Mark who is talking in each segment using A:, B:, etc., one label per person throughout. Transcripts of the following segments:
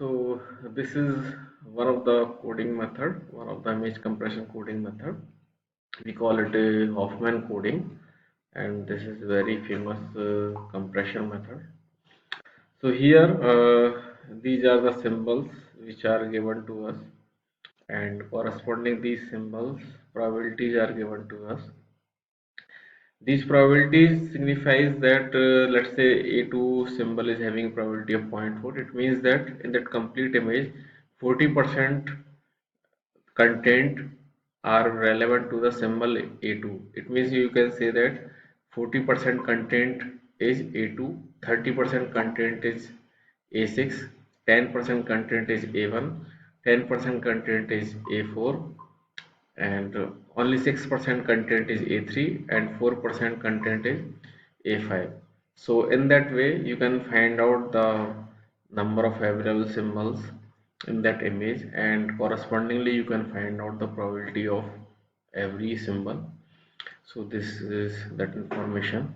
A: So this is one of the coding method, one of the image compression coding method. We call it a Hoffman coding, and this is very famous compression method. So here these are the symbols which are given to us, and corresponding these symbols probabilities are given to us. These probabilities signifies that let's say A2 symbol is having probability of 0.4. It means that in that complete image 40% content are relevant to the symbol A2. It means you can say that 40% content is A2, 30% content is A6, 10% content is A1, 10% content is A4, and only 6% content is A3 and 4% content is A5. So in that way you can find out the number of available symbols in that image, and correspondingly you can find out the probability of every symbol. So this is that information.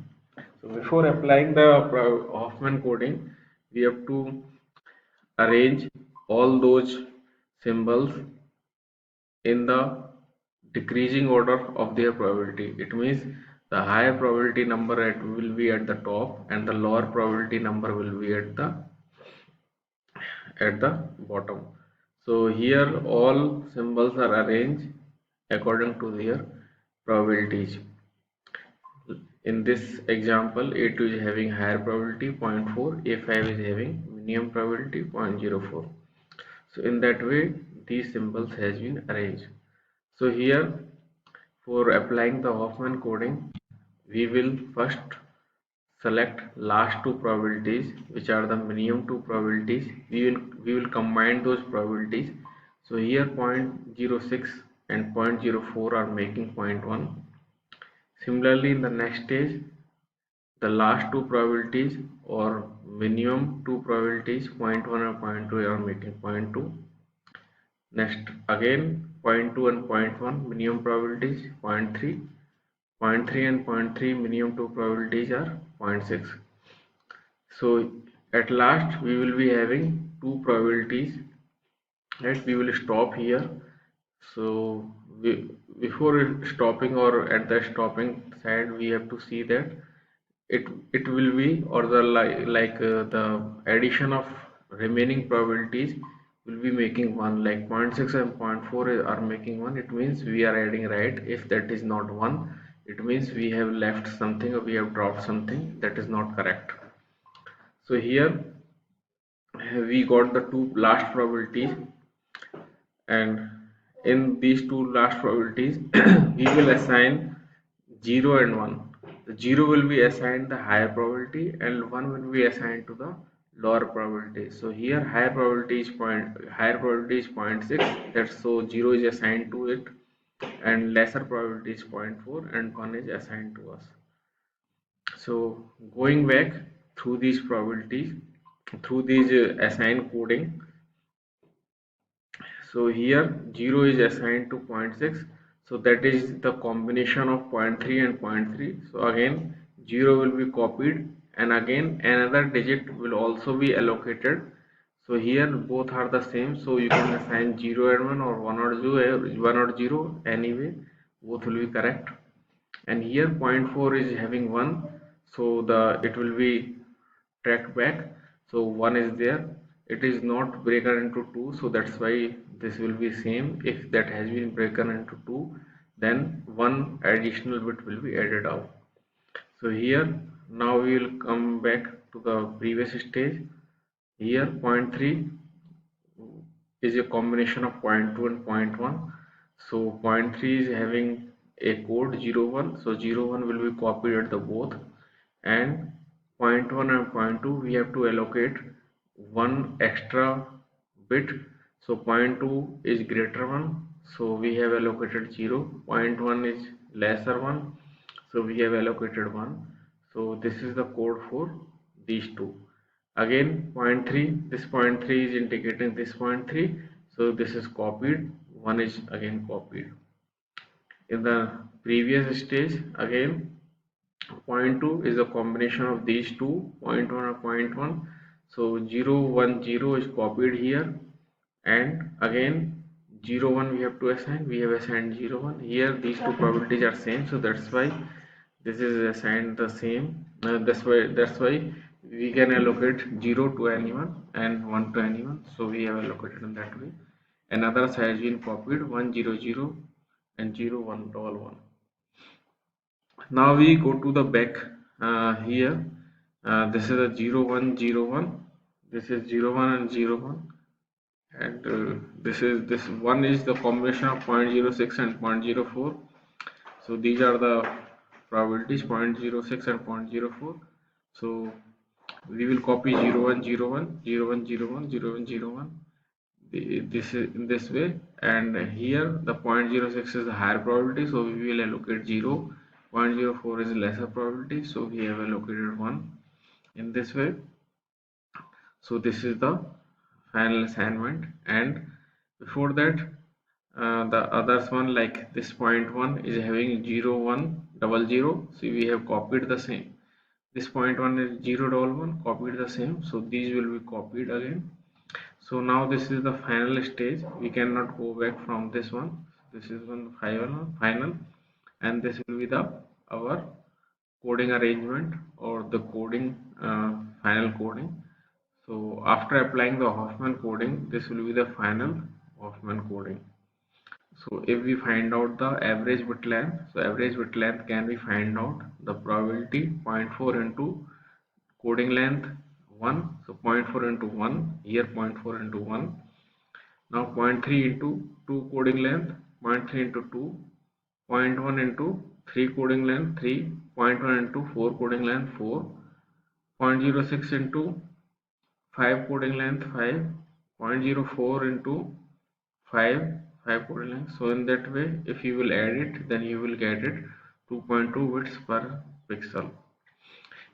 A: So before applying the Hoffman coding, we have to arrange all those symbols in the decreasing order of their probability. It means the higher probability number will be at the top and the lower probability number will be at the bottom. So here all symbols are arranged according to their probabilities. In this example, A2 is having higher probability 0.4, A5 is having minimum probability 0.04. So in that way these symbols has been arranged. So here for applying the Hoffman coding, we will first select last two probabilities, which are the minimum two probabilities. We will combine those probabilities. So here 0.06 and 0.04 are making 0.1. Similarly, in the next stage, the last two probabilities or minimum two probabilities, zero point 0.1 and 0.2, are making 0.2. Next, again 0.2 and 0.1 minimum probabilities 0.3, 0.3 and 0.3 minimum two probabilities are 0.6. So at last we will be having two probabilities, right? We will stop here. So before stopping or at the stopping side, we have to see that it will be, or the the addition of remaining probabilities will be making 1, like 0.6 and 0.4 are making 1. It means we are adding right. If that is not 1, it means we have left something or we have dropped something that is not correct. So here we got the two last probabilities, and in these two last probabilities we will assign 0 and 1. The 0 will be assigned the higher probability and 1 will be assigned to the lower probability. So here higher probability is 0.6, that's so 0 is assigned to it, and lesser probability is 0.4 and 1 is assigned to us. So going back through these probabilities, through these assigned coding, so here 0 is assigned to 0.6, so that is the combination of 0.3 and 0.3. So again 0 will be copied and again another digit will also be allocated. So here both are the same, so you can assign 0 and 1 or 1 or 0, anyway both will be correct. And here 0.4 is having 1, so it will be tracked back. So 1 is there, it is not broken into 2, so that's why this will be same. If that has been broken into 2, then one additional bit will be added out. So here now we will come back to the previous stage. Here 0.3 is a combination of 0.2 and 0.1. So 0.3 is having a code 01, so 01 will be copied at the both, and 0.1 and 0.2 we have to allocate one extra bit. So 0.2 is greater one, so we have allocated 0. 0.1 is lesser one, so we have allocated 1. So this is the code for these two. Again 0.3, this 0.3 is indicating this 0.3, so this is copied, 1 is again copied. In the previous stage, again 0.2 is a combination of these two, 0.1 and 0.1, So 0 1 0 is copied here, and again 0 1 we have to assign. We have assigned 0 1 here. These two probabilities are same, so that's why this is assigned the same. That's why we can allocate 0 to anyone and 1 to anyone. So we have allocated in that way. Another has been copied 1 0 0 and 0 1 all 1. Now we go to the back here. This is a 0 1 0 1. This is 0 1 and 0 1, and this one is the combination of 0.06 and 0.04. So these are the probabilities 0.06 and 0.04. So we will copy 0 1 0 1 0 1 0 1 0 1 0 1, this is in this way, and here the 0.06 is the higher probability, so we will allocate 0. 0.04 is lesser probability, so we have allocated 1 in this way. So this is the final assignment, and before that the others one, like this 0.1 is having 0 1 0 0, so we have copied the same. This 0.1 is 0 1, copied the same, so these will be copied again. So now this is the final stage, we cannot go back from this one. This is one final, and this will be the our coding arrangement or the coding final coding. So after applying the Hoffman coding, this will be the final Hoffman coding. So if we find out the average bit length, so average bit length can be find out the probability 0.4 into coding length 1, so 0.4 into 1, here 0.4 into 1. Now 0.3 into 2 coding length, 0.3 into 2, 0.1 into 3 coding length 3, 0.1 into 4 coding length 4, 0.06 into 5 coding length 5, 0.04 into 5 coding length. So in that way, if you will add it, then you will get it 2.2 bits per pixel.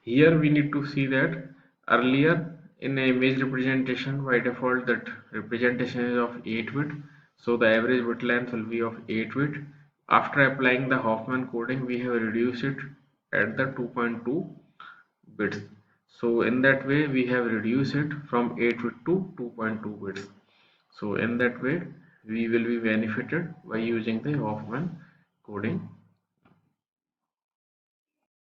A: Here we need to see that earlier in a image representation, by default that representation is of 8 bit, so the average bit length will be of 8 bit. After applying the Hoffman coding, we have reduced it at the 2.2 bits. So in that way we have reduced it from 8 bit to 2.2 bits. So in that way we will be benefited by using the Hoffman coding